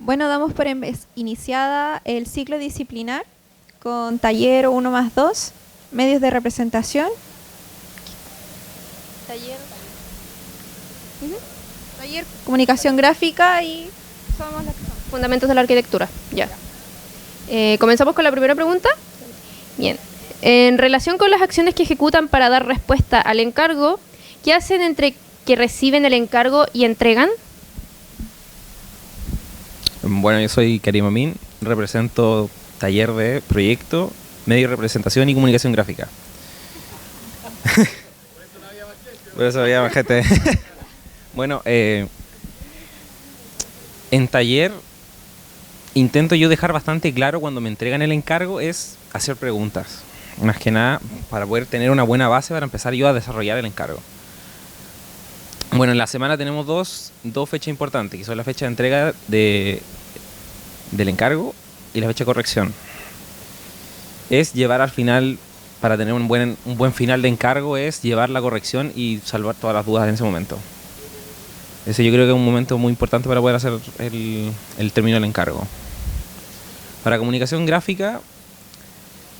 Bueno, damos por iniciada el ciclo disciplinar con taller 1+2, medios de representación. Taller, taller comunicación gráfica y somos las que somos. Fundamentos de la arquitectura. Ya. Comenzamos con la primera pregunta. Bien. En relación con las acciones que ejecutan para dar respuesta al encargo, ¿qué hacen entre que reciben el encargo y entregan? Bueno, yo soy Karim Amin, represento taller de proyecto, medio de representación y comunicación gráfica. Por eso había más gente. Bueno, en taller intento yo dejar bastante claro cuando me entregan el encargo es hacer preguntas. Más que nada para poder tener una buena base para empezar yo a desarrollar el encargo. Bueno, en la semana tenemos dos fechas importantes, que son la fecha de entrega del encargo y la fecha de corrección. Es llevar al final, para tener un buen final de encargo, es llevar la corrección y salvar todas las dudas en ese momento. Ese yo creo que es un momento muy importante para poder hacer el término del encargo. Para comunicación gráfica,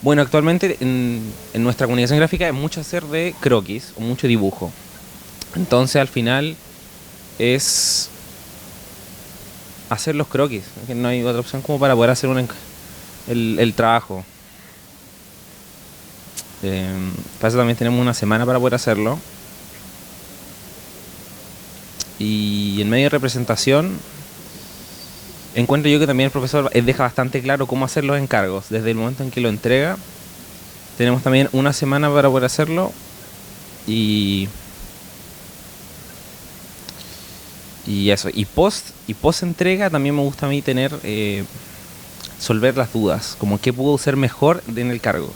bueno, actualmente en nuestra comunicación gráfica es mucho hacer de croquis o mucho dibujo. Entonces al final es hacer los croquis, que no hay otra opción como para poder hacer el trabajo. Para eso también tenemos una semana para poder hacerlo. Y en medio de representación encuentro yo que también el profesor deja bastante claro cómo hacer los encargos. Desde el momento en que lo entrega, tenemos también una semana para poder hacerlo. Y eso, y post entrega también me gusta a mí tener, solver las dudas, como qué puedo ser mejor en el cargo,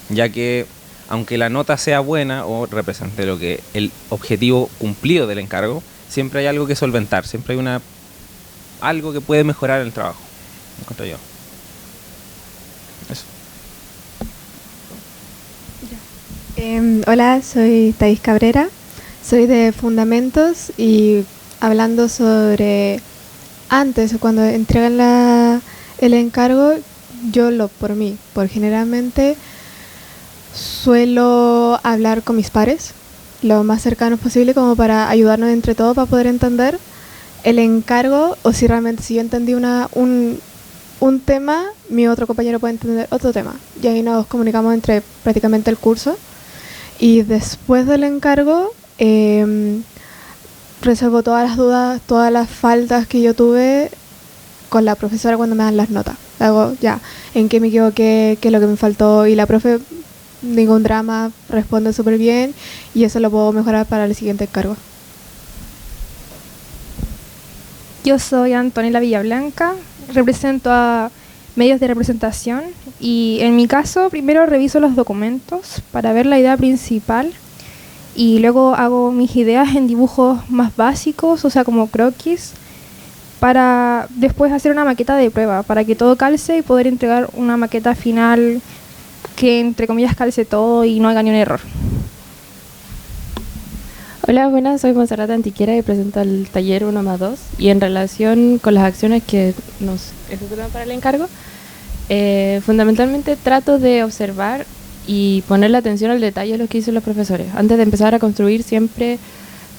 ya que aunque la nota sea buena o represente lo que el objetivo cumplido del encargo, siempre hay algo que solventar, siempre hay algo que puede mejorar el trabajo, me encuentro yo. Eso. Hola, soy Thais Cabrera, soy de Fundamentos y hablando sobre antes, cuando entregan el encargo, por generalmente suelo hablar con mis pares lo más cercano posible como para ayudarnos entre todos para poder entender el encargo o si realmente si yo entendí un tema, mi otro compañero puede entender otro tema y ahí nos comunicamos entre prácticamente el curso y después del encargo resuelvo todas las dudas, todas las faltas que yo tuve con la profesora cuando me dan las notas. Hago ya, en qué me equivoqué, qué es lo que me faltó y la profe, ningún drama, responde súper bien y eso lo puedo mejorar para el siguiente encargo. Yo soy Antonella Villablanca, represento a medios de representación y en mi caso primero reviso los documentos para ver la idea principal y luego hago mis ideas en dibujos más básicos, o sea como croquis, para después hacer una maqueta de prueba, para que todo calce y poder entregar una maqueta final que entre comillas calce todo y no haga ni un error. Hola, buenas, soy Monserrat Antiquiera y presento el taller 1+2 y en relación con las acciones que nos ejecutan para el encargo, fundamentalmente trato de observar y ponerle atención al detalle de lo que dicen los profesores. Antes de empezar a construir siempre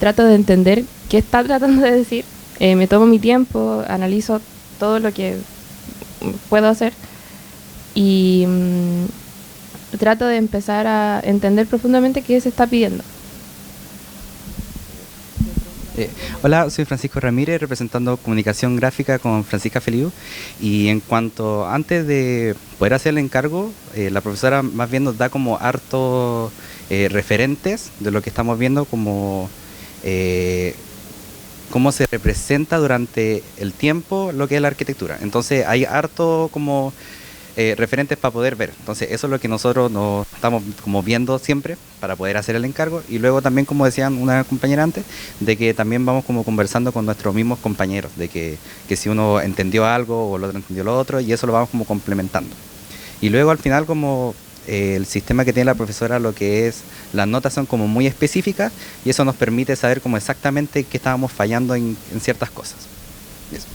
trato de entender qué está tratando de decir, me tomo mi tiempo, analizo todo lo que puedo hacer y trato de empezar a entender profundamente qué se está pidiendo. Hola, soy Francisco Ramírez, representando comunicación gráfica con Francisca Feliu. Y en cuanto antes de poder hacer el encargo, la profesora más bien nos da como hartos referentes de lo que estamos viendo, como cómo se representa durante el tiempo lo que es la arquitectura. Entonces hay harto como referentes para poder ver. Entonces eso es lo que nosotros nos estamos como viendo siempre para poder hacer el encargo y luego también, como decían una compañera antes, de que también vamos como conversando con nuestros mismos compañeros, de que si uno entendió algo o el otro entendió lo otro y eso lo vamos como complementando. Y luego al final como el sistema que tiene la profesora, lo que es las notas son como muy específicas y eso nos permite saber como exactamente qué estábamos fallando en ciertas cosas. Eso.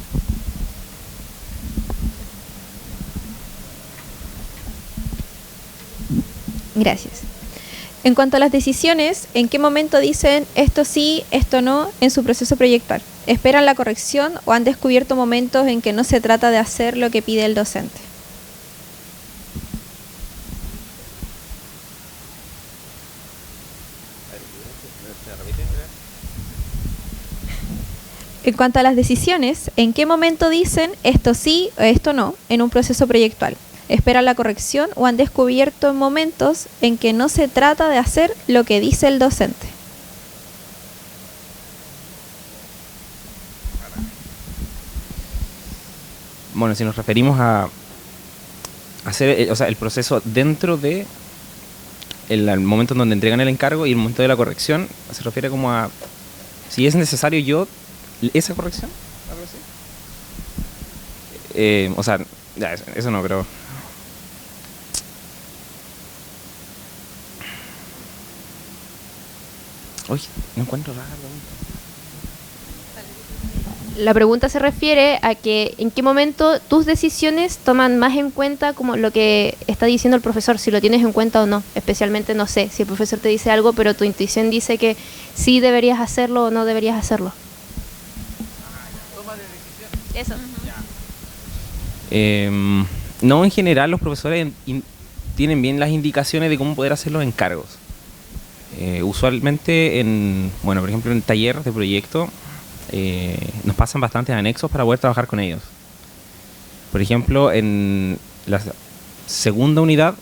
Gracias. En cuanto a las decisiones, ¿en qué momento dicen esto sí, esto no en su proceso proyectual? ¿Esperan la corrección o han descubierto momentos en que no se trata de hacer lo que pide el docente? En cuanto a las decisiones, ¿en qué momento dicen esto sí o esto no en un proceso proyectual? ¿Esperan la corrección o han descubierto momentos en que no se trata de hacer lo que dice el docente? Bueno, si nos referimos a hacer el proceso dentro de el momento en donde entregan el encargo y el momento de la corrección, se refiere como a si es necesario esa corrección, algo así. Ya, eso no, pero uy, no encuentro rara la pregunta. La pregunta se refiere a que en qué momento tus decisiones toman más en cuenta como lo que está diciendo el profesor, si lo tienes en cuenta o no. Especialmente, no sé, si el profesor te dice algo, pero tu intuición dice que sí deberías hacerlo o no deberías hacerlo. Toma de decisión. Eso. No, en general los profesores tienen bien las indicaciones de cómo poder hacer los encargos. Usualmente, por ejemplo, en el taller de proyecto, nos pasan bastantes anexos para poder trabajar con ellos. Por ejemplo, en la segunda unidad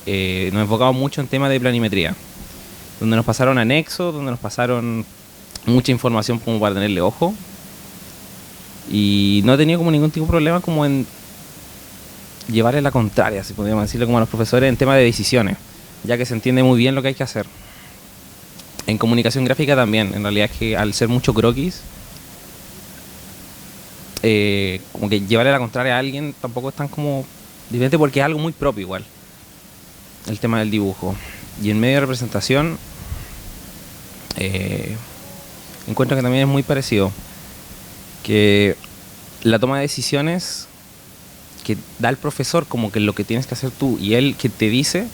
nos enfocamos mucho en temas de planimetría, donde nos pasaron anexos, donde nos pasaron mucha información como para tenerle ojo, y no he tenido como ningún tipo de problema como en llevarle la contraria, si podríamos decirlo, como a los profesores en temas de decisiones, ya que se entiende muy bien lo que hay que hacer. En comunicación gráfica también, en realidad es que al ser mucho croquis, como que llevarle la contraria a alguien tampoco es tan como diferente porque es algo muy propio igual, el tema del dibujo. Y en medio de representación, encuentro que también es muy parecido, que la toma de decisiones que da el profesor como que lo que tienes que hacer tú y él que te dice,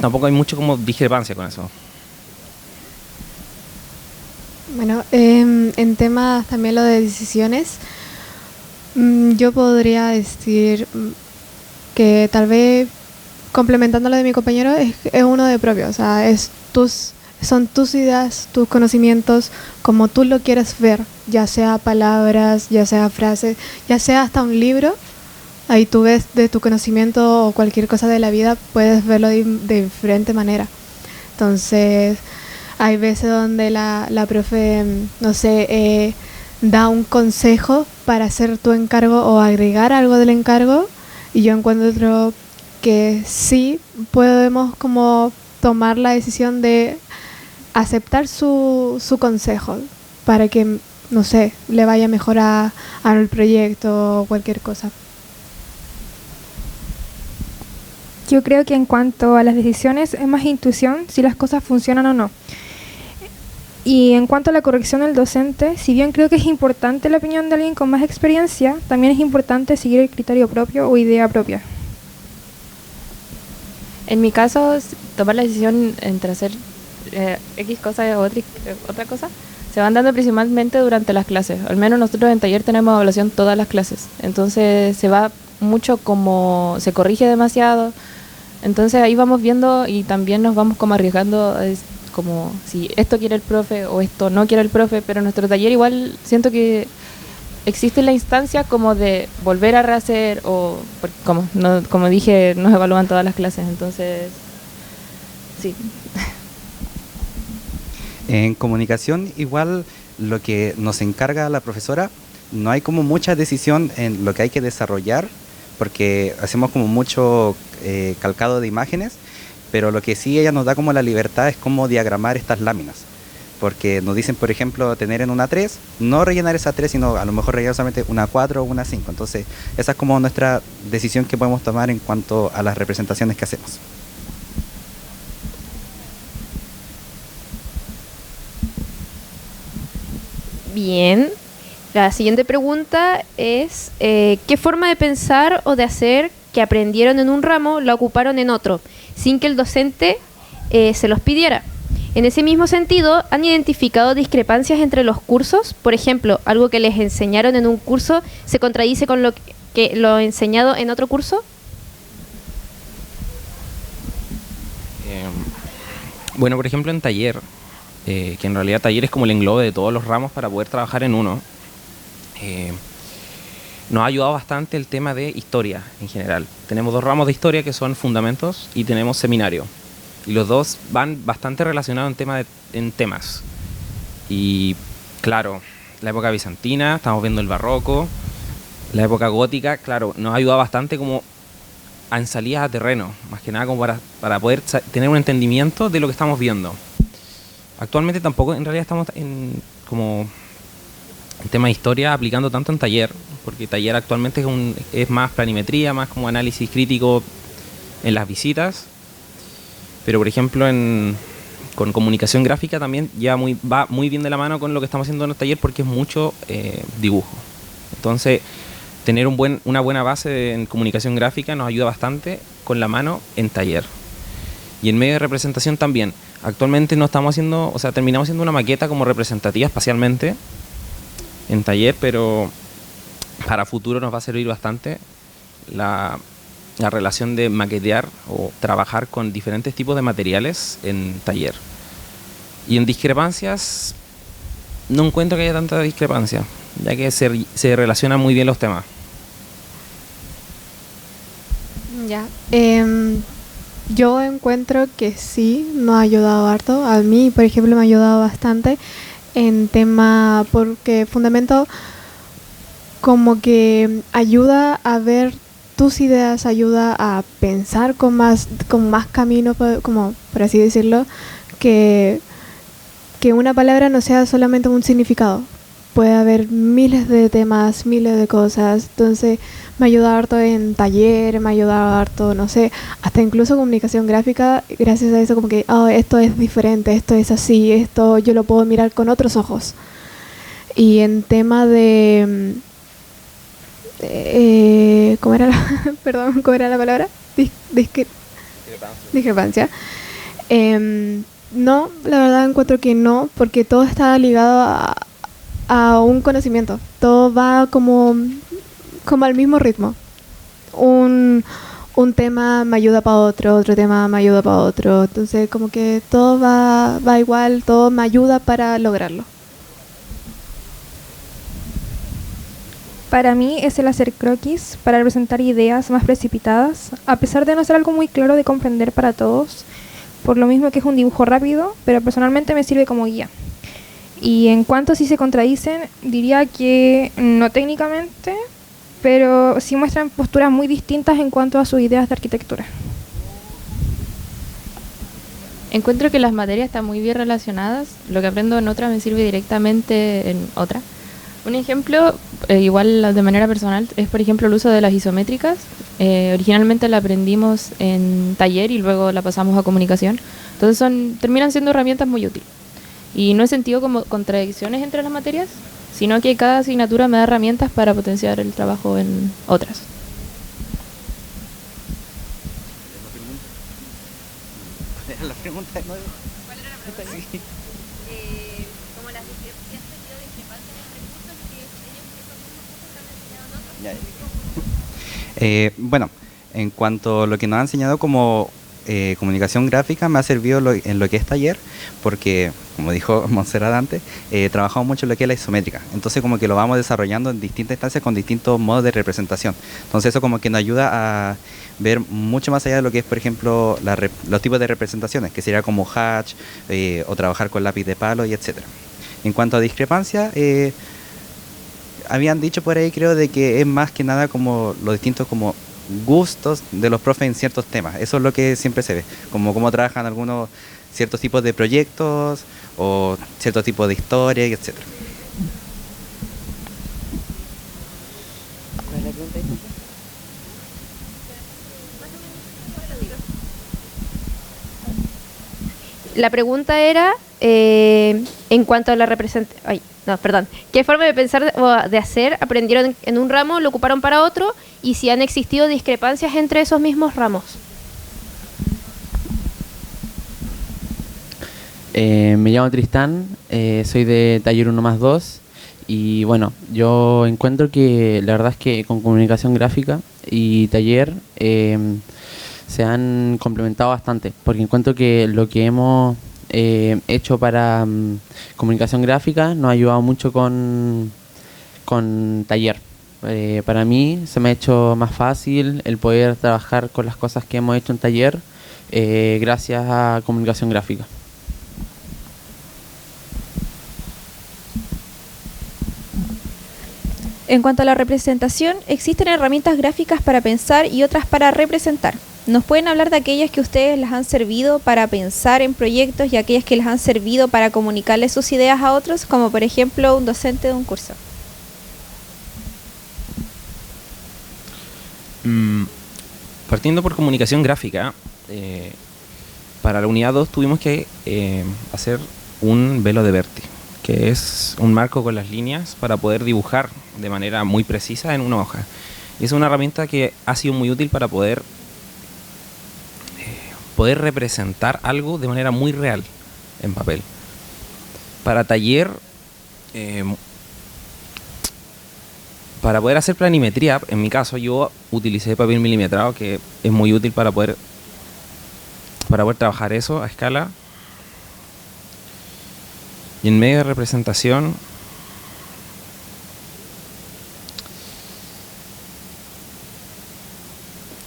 tampoco hay mucho como discrepancia con eso. Bueno, en temas también lo de decisiones, yo podría decir que tal vez complementando lo de mi compañero es uno de propio, o sea, son tus ideas, tus conocimientos, como tú lo quieres ver, ya sea palabras, ya sea frases, ya sea hasta un libro. Ahí tú ves de tu conocimiento o cualquier cosa de la vida, puedes verlo de diferente manera. Entonces, hay veces donde la profe, no sé, da un consejo para hacer tu encargo o agregar algo del encargo, y yo encuentro que sí podemos como tomar la decisión de aceptar su consejo para que, no sé, le vaya mejor al proyecto o cualquier cosa. Yo creo que en cuanto a las decisiones es más intuición si las cosas funcionan o no. Y en cuanto a la corrección del docente, si bien creo que es importante la opinión de alguien con más experiencia, también es importante seguir el criterio propio o idea propia. En mi caso, tomar la decisión entre hacer X cosa o otra cosa, se van dando principalmente durante las clases. Al menos nosotros en taller tenemos evaluación todas las clases. Entonces se va mucho como se corrige demasiado. Entonces ahí vamos viendo y también nos vamos como arriesgando, como si esto quiere el profe o esto no quiere el profe, pero en nuestro taller igual siento que existe la instancia como de volver a rehacer o, como dije, nos evalúan todas las clases, entonces sí. En comunicación igual lo que nos encarga la profesora, no hay como mucha decisión en lo que hay que desarrollar, porque hacemos como mucho calcado de imágenes, pero lo que sí ella nos da como la libertad es cómo diagramar estas láminas, porque nos dicen, por ejemplo, tener en una 3, no rellenar esa 3, sino a lo mejor rellenar solamente una 4 o una 5. Entonces esa es como nuestra decisión que podemos tomar en cuanto a las representaciones que hacemos. Bien. La siguiente pregunta es, ¿qué forma de pensar o de hacer que aprendieron en un ramo la ocuparon en otro, sin que el docente se los pidiera? En ese mismo sentido, ¿han identificado discrepancias entre los cursos? Por ejemplo, algo que les enseñaron en un curso se contradice con lo enseñado en otro curso. Bueno, por ejemplo, en taller, que en realidad taller es como el englobe de todos los ramos para poder trabajar en uno, nos ha ayudado bastante el tema de historia en general. Tenemos 2 ramos de historia que son fundamentos y tenemos seminario. Y los dos van bastante relacionados en temas. Y claro, la época bizantina, estamos viendo el barroco, la época gótica, claro, nos ha ayudado bastante como en salidas a terreno, más que nada como para poder tener un entendimiento de lo que estamos viendo. Actualmente tampoco en realidad estamos en tema de historia aplicando tanto en taller, porque taller actualmente es más planimetría, más como análisis crítico en las visitas. Pero, por ejemplo, con comunicación gráfica también va muy bien de la mano con lo que estamos haciendo en el taller porque es mucho dibujo. Entonces, tener una buena base en comunicación gráfica nos ayuda bastante con la mano en taller. Y en medio de representación también. Actualmente no estamos haciendo, o sea, terminamos haciendo una maqueta como representativa espacialmente en taller, pero para futuro nos va a servir bastante la relación de maquetear o trabajar con diferentes tipos de materiales en taller. Y en discrepancias, no encuentro que haya tanta discrepancia, ya que se relacionan muy bien los temas. Ya. Yo encuentro que sí, nos ha ayudado harto. A mí, por ejemplo, me ha ayudado bastante en tema, porque fundamento como que ayuda a ver tus ideas, ayuda a pensar con más camino, como por así decirlo, que una palabra no sea solamente un significado. Puede haber miles de temas, miles de cosas. Entonces me ha ayudado harto en taller, me ha ayudado harto, no sé, hasta incluso comunicación gráfica. Gracias a eso como que, esto es diferente, esto es así, esto yo lo puedo mirar con otros ojos. Y en tema de... ¿cómo era la palabra? Discrepancia. No, la verdad encuentro que no, porque todo está ligado a un conocimiento. Todo va como al mismo ritmo. Un tema me ayuda para otro tema me ayuda para otro. Entonces como que todo va igual, todo me ayuda para lograrlo. Para mí es el hacer croquis para representar ideas más precipitadas, a pesar de no ser algo muy claro de comprender para todos, por lo mismo que es un dibujo rápido, pero personalmente me sirve como guía. Y en cuanto a si se contradicen, diría que no técnicamente, pero sí muestran posturas muy distintas en cuanto a sus ideas de arquitectura. Encuentro que las materias están muy bien relacionadas. Lo que aprendo en otra me sirve directamente en otra. Un ejemplo, igual de manera personal, es por ejemplo el uso de las isométricas. Originalmente la aprendimos en taller y luego la pasamos a comunicación. Entonces terminan siendo herramientas muy útiles. Y no he sentido como contradicciones entre las materias, sino que cada asignatura me da herramientas para potenciar el trabajo en otras. La pregunta de nuevo. ¿Cuál era la pregunta? Sí. Como las discrepancias entre cursos que ellos esos mismos cursos han enseñado en otros. Bueno, en cuanto a lo que nos ha enseñado como comunicación gráfica, me ha servido en lo que es taller, porque, como dijo Montserrat antes, trabajamos mucho en lo que es la isométrica. Entonces, como que lo vamos desarrollando en distintas instancias con distintos modos de representación. Entonces, eso como que nos ayuda a ver mucho más allá de lo que es, por ejemplo, los tipos de representaciones, que sería como hatch, o trabajar con lápiz de palo, y etcétera. En cuanto a discrepancia, habían dicho por ahí, creo, de que es más que nada como los distintos como gustos de los profes en ciertos temas. Eso es lo que siempre se ve, como cómo trabajan algunos ciertos tipos de proyectos o ciertos tipos de historia, etc. La pregunta era en cuanto a la representación. No, perdón. ¿Qué forma de pensar o de hacer aprendieron en un ramo, lo ocuparon para otro? Y si han existido discrepancias entre esos mismos ramos. Me llamo Tristán, soy de Taller 1+2 y bueno, yo encuentro que la verdad es que con comunicación gráfica y taller se han complementado bastante, porque encuentro que lo que hemos hecho para comunicación gráfica nos ha ayudado mucho con taller. Para mí se me ha hecho más fácil el poder trabajar con las cosas que hemos hecho en taller gracias a comunicación gráfica. En cuanto a la representación, existen herramientas gráficas para pensar y otras para representar. ¿Nos pueden hablar de aquellas que ustedes les han servido para pensar en proyectos y aquellas que les han servido para comunicarles sus ideas a otros, como por ejemplo un docente de un curso? Partiendo por comunicación gráfica, para la unidad 2 tuvimos que hacer un velo de Berti, que es un marco con las líneas para poder dibujar de manera muy precisa en una hoja. Y es una herramienta que ha sido muy útil para poder representar algo de manera muy real en papel. Para taller, para poder hacer planimetría, en mi caso yo utilicé papel milimetrado, que es muy útil para poder trabajar eso a escala. Y en medio de representación,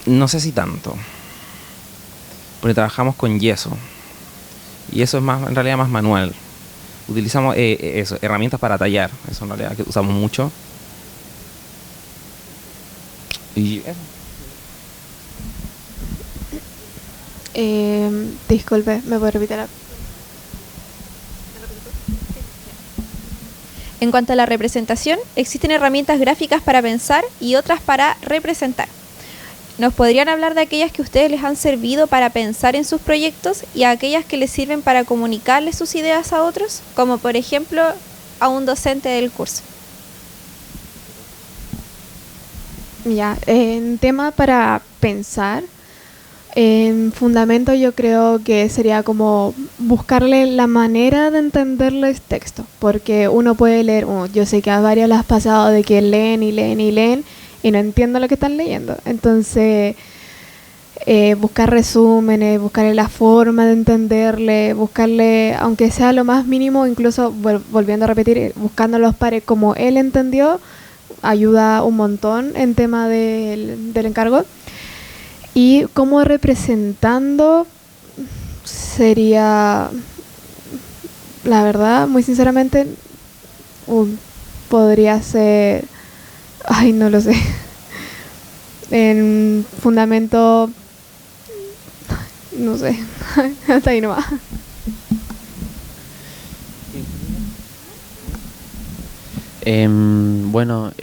no sé si tanto, porque trabajamos con yeso y eso es más, en realidad más manual. Utilizamos herramientas para tallar, eso en realidad que usamos mucho. Y eso. Disculpe, ¿me puede repetir? En cuanto a la representación, existen herramientas gráficas para pensar y otras para representar. ¿Nos podrían hablar de aquellas que a ustedes les han servido para pensar en sus proyectos y aquellas que les sirven para comunicarles sus ideas a otros, como por ejemplo a un docente del curso? Ya, en tema para pensar, en fundamento yo creo que sería como buscarle la manera de entenderle el texto, porque uno puede leer, yo sé que a varios les ha pasado de que leen y leen y leen y no entiendo lo que están leyendo, entonces buscar resúmenes, buscarle la forma de entenderle, buscarle, aunque sea lo más mínimo, incluso volviendo a repetir, buscando los pares como él entendió, ayuda un montón en tema del encargo. Y como representando sería, la verdad, muy sinceramente, podría ser, ay, no lo sé, en fundamento, no sé, hasta ahí nomás. Bueno,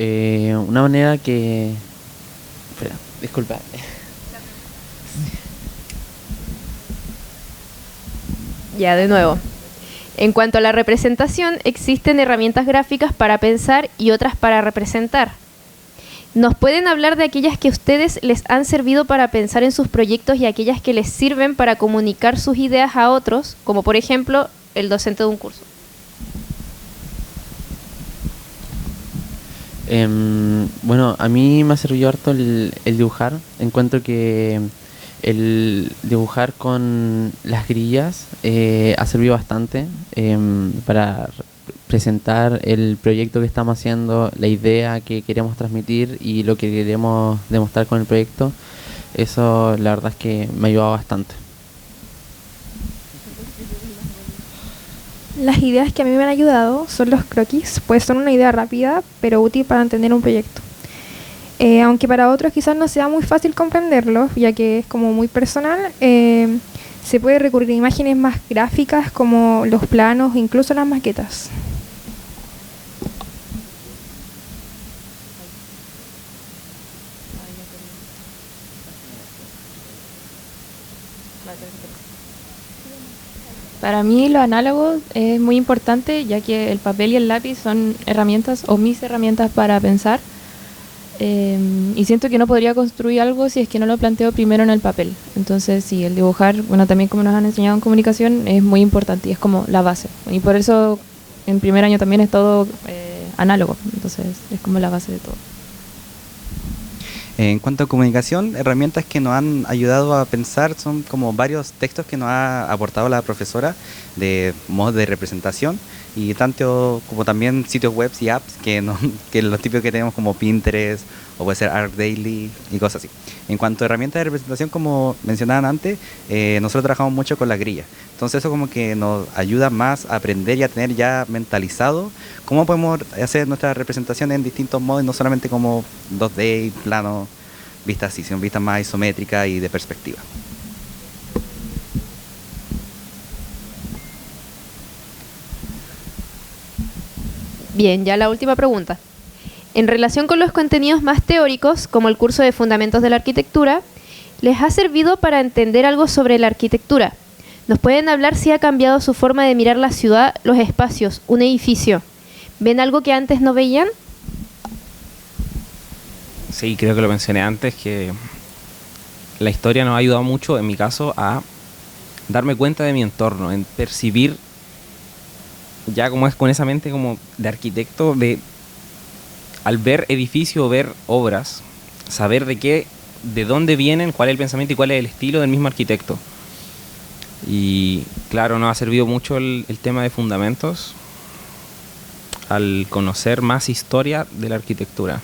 una manera que... Espera, disculpa. Ya, de nuevo. En cuanto a la representación, existen herramientas gráficas para pensar y otras para representar. ¿Nos pueden hablar de aquellas que a ustedes les han servido para pensar en sus proyectos y aquellas que les sirven para comunicar sus ideas a otros, como por ejemplo el docente de un curso? Bueno, a mí me ha servido harto el dibujar. Encuentro que el dibujar con las grillas ha servido bastante para presentar el proyecto que estamos haciendo, la idea que queremos transmitir y lo que queremos demostrar con el proyecto. Eso la verdad es que me ha ayudado bastante. Las ideas que a mí me han ayudado son los croquis, pues son una idea rápida pero útil para entender un proyecto. Aunque para otros quizás no sea muy fácil comprenderlo, ya que es como muy personal, se puede recurrir a imágenes más gráficas como los planos, incluso las maquetas. Para mí lo análogo es muy importante, ya que el papel y el lápiz son herramientas o mis herramientas para pensar. Y siento que no podría construir algo si es que no lo planteo primero en el papel. Entonces, sí, el dibujar, bueno, también como nos han enseñado en comunicación, es muy importante y es como la base. Y por eso en primer año también es todo análogo, entonces es como la base de todo. En cuanto a comunicación, herramientas que nos han ayudado a pensar son como varios textos que nos ha aportado la profesora de modos de representación y tanto como también sitios web y apps que los típicos que tenemos como Pinterest o puede ser ArcDaily y cosas así. En cuanto a herramientas de representación, como mencionaban antes, nosotros trabajamos mucho con las grillas. Entonces eso como que nos ayuda más a aprender y a tener ya mentalizado cómo podemos hacer nuestra representación en distintos modos, no solamente como 2D, plano, vistas así, sino vistas más isométricas y de perspectiva. Bien, ya la última pregunta. En relación con los contenidos más teóricos, como el curso de Fundamentos de la Arquitectura, ¿les ha servido para entender algo sobre la arquitectura? ¿Nos pueden hablar si ha cambiado su forma de mirar la ciudad, los espacios, un edificio? ¿Ven algo que antes no veían? Sí, creo que lo mencioné antes, que la historia nos ha ayudado mucho, en mi caso, a darme cuenta de mi entorno, en percibir, ya como es con esa mente como de arquitecto, al ver edificios o ver obras, saber de dónde vienen, cuál es el pensamiento y cuál es el estilo del mismo arquitecto. Y claro, nos ha servido mucho el tema de fundamentos al conocer más historia de la arquitectura.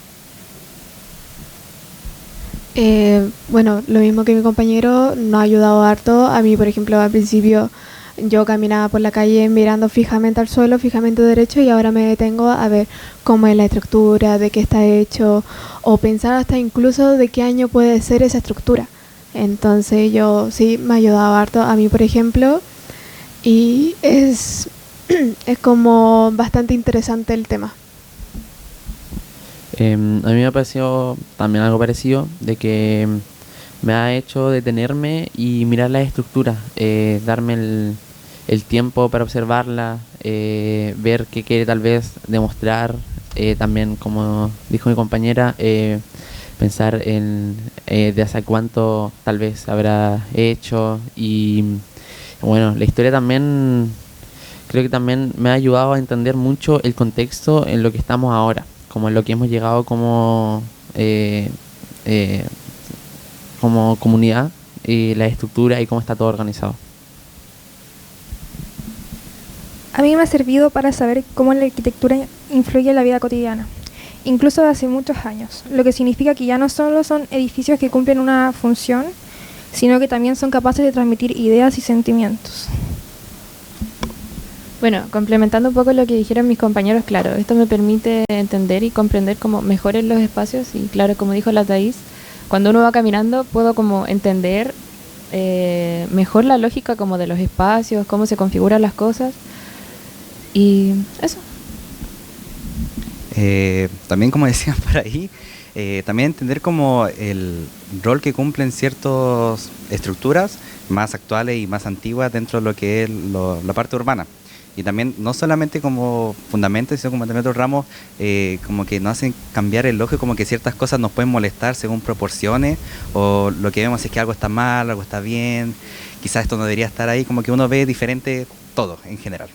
Bueno, lo mismo que mi compañero, nos ha ayudado harto. A mí, por ejemplo, al principio yo caminaba por la calle mirando fijamente al suelo, fijamente derecho, y ahora me detengo a ver cómo es la estructura, de qué está hecho, o pensar hasta incluso de qué año puede ser esa estructura. Entonces yo sí, me ha ayudado harto a mí, por ejemplo, y es como bastante interesante el tema. A mí me ha parecido también algo parecido, de que me ha hecho detenerme y mirar las estructuras, darme el tiempo para observarla, ver qué quiere tal vez demostrar, también como dijo mi compañera, pensar en de hace cuánto tal vez habrá hecho. Y bueno, la historia también creo que también me ha ayudado a entender mucho el contexto en lo que estamos ahora, como en lo que hemos llegado como comunidad, y la estructura y cómo está todo organizado. A mí me ha servido para saber cómo la arquitectura influye en la vida cotidiana, incluso de hace muchos años, lo que significa que ya no solo son edificios que cumplen una función, sino que también son capaces de transmitir ideas y sentimientos. Bueno, complementando un poco lo que dijeron mis compañeros, claro, esto me permite entender y comprender cómo mejores los espacios y claro, como dijo la Thais, cuando uno va caminando puedo como entender mejor la lógica como de los espacios, cómo se configuran las cosas y eso. También como decían por ahí, también entender como el rol que cumplen ciertas estructuras más actuales y más antiguas dentro de lo que es la parte urbana. Y también no solamente como fundamentos, sino como también otros ramos, como que nos hacen cambiar el ojo, como que ciertas cosas nos pueden molestar según proporciones, o lo que vemos es que algo está mal, algo está bien, quizás esto no debería estar ahí, como que uno ve diferente todo en general.